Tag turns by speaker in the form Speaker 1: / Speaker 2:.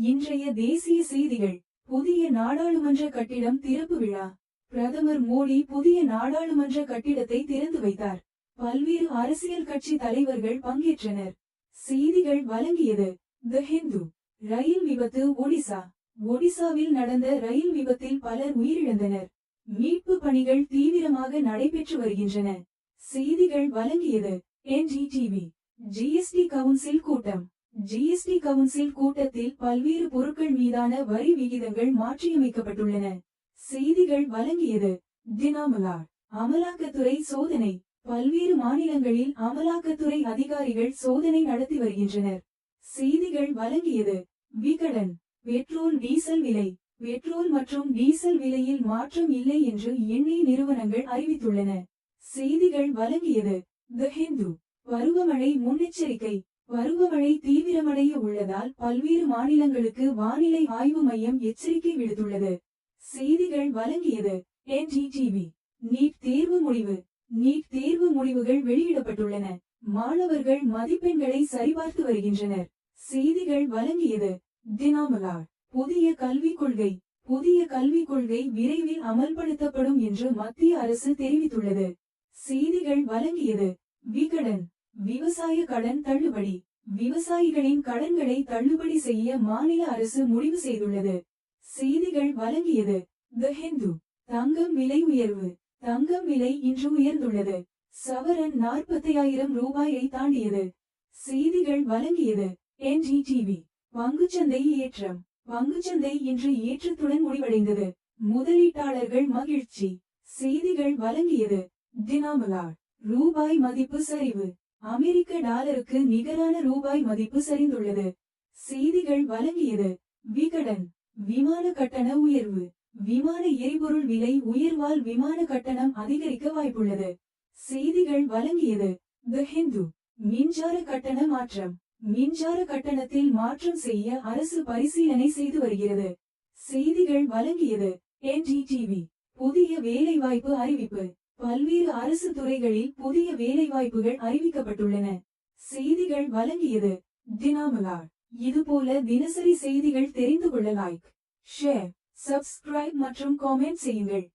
Speaker 1: இன்றைய தேசிய செய்திகள். புதிய நாடாளுமன்ற கட்டிடம் திறப்பு விழா. பிரதமர் மோடி புதிய நாடாளுமன்ற கட்டிடத்தை திறந்து வைத்தார். பல்வேறு அரசியல் கட்சி தலைவர்கள் பங்கேற்றனர். செய்திகள் வழங்கியது தி ஹிந்து. ரயில் விபத்து ஒடிசா. ஒடிசாவில் நடந்த ரயில் விபத்தில் பலர் உயிரிழந்தனர். மீட்பு பணிகள் தீவிரமாக நடைபெற்று வருகின்றன. செய்திகள் வழங்கியது என்டிடிவி. ஜிஎஸ்டி கவுன்சில் கூட்டம். ஜிஎஸ்டி கவுன்சில் கூட்டத்தில் பல்வேறு பொருட்கள் மீதான வரி விகிதங்கள் மாற்றியமைக்கப்பட்டுள்ளன. செய்திகள் வழங்கியது தினமலர். அமலாக்கத்துறை சோதனை. பல்வேறு மாநிலங்களில் அமலாக்கத்துறை அதிகாரிகள் சோதனை நடத்தி வருகின்றனர். செய்திகள் வழங்கியது விகடன். பெட்ரோல் டீசல் விலை. பெட்ரோல் மற்றும் டீசல் விலையில் மாற்றம் இல்லை என்று எண்ணெய் நிறுவனங்கள் அறிவித்துள்ளன. செய்திகள் வழங்கியது தி ஹிந்து. பருவமழை முன்னெச்சரிக்கை. பருவமழை தீவிரமடைய உள்ளதால் பல்வேறு மாநிலங்களுக்கு வானிலை ஆய்வு மையம் எச்சரிக்கை விடுத்துள்ளது. செய்திகள் வழங்கியது என்டிடிவி. நீட் தேர்வு முடிவு. நீட் தேர்வு முடிவுகள் வெளியிடப்பட்டுள்ளன. மாணவர்கள் மதிப்பெண்களை சரிபார்த்து வருகின்றனர். செய்திகள் வழங்கியது தினமலர். புதிய கல்விக் கொள்கை. புதிய கல்விக் கொள்கை விரைவில் அமல்படுத்தப்படும் என்று மத்திய அரசு தெரிவித்துள்ளது. செய்திகள் வழங்கியது விகடன். விவசாய கடன் தள்ளுபடி. விவசாயிகளின் கடன்களை தள்ளுபடி செய்ய மாநில அரசு முடிவு செய்துள்ளது. செய்திகள் வழங்கியது தி ஹிந்து. தங்கம் விலை உயர்வு. தங்கம் விலை இன்று உயர்ந்துள்ளது. சவரன் 45,000 ரூபாயை தாண்டியது. செய்திகள் வழங்கியது என்டிடிவி. பங்குச்சந்தை ஏற்றம். பங்குச்சந்தை இன்று ஏற்றத்துடன் முடிவடைந்தது. முதலீட்டாளர்கள் மகிழ்ச்சி. செய்திகள் வழங்கியது தினமலர். ரூபாய் மதிப்பு சரிவு. அமெரிக்க டாலருக்கு நிகரான ரூபாய் மதிப்பு சரிந்துள்ளது. செய்திகள் வழங்கியது விகடன். விமான கட்டண உயர்வு. விமான எரிபொருள் விலை உயர்வால் விமான கட்டணம் அதிகரிக்க வாய்ப்புள்ளது. செய்திகள் வழங்கியது தி ஹிந்து. மின்சார கட்டண மாற்றம். மின்சார கட்டணத்தில் மாற்றம் செய்ய அரசு பரிசீலனை செய்து வருகிறது. செய்திகள் வழங்கியது என்டிடிவி. புதிய வேலைவாய்ப்பு அறிவிப்பு. பல்வேறு அரசு துறைகளில் புதிய வேலைவாய்ப்புகள் அறிவிக்கப்பட்டுள்ளன. செய்திகள் வழங்கியது தினமலர். இதுபோல தினசரி செய்திகள் தெரிந்து கொள்ள லைக், ஷேர், சப்ஸ்கிரைப் மற்றும் காமெண்ட் செய்யுங்கள்.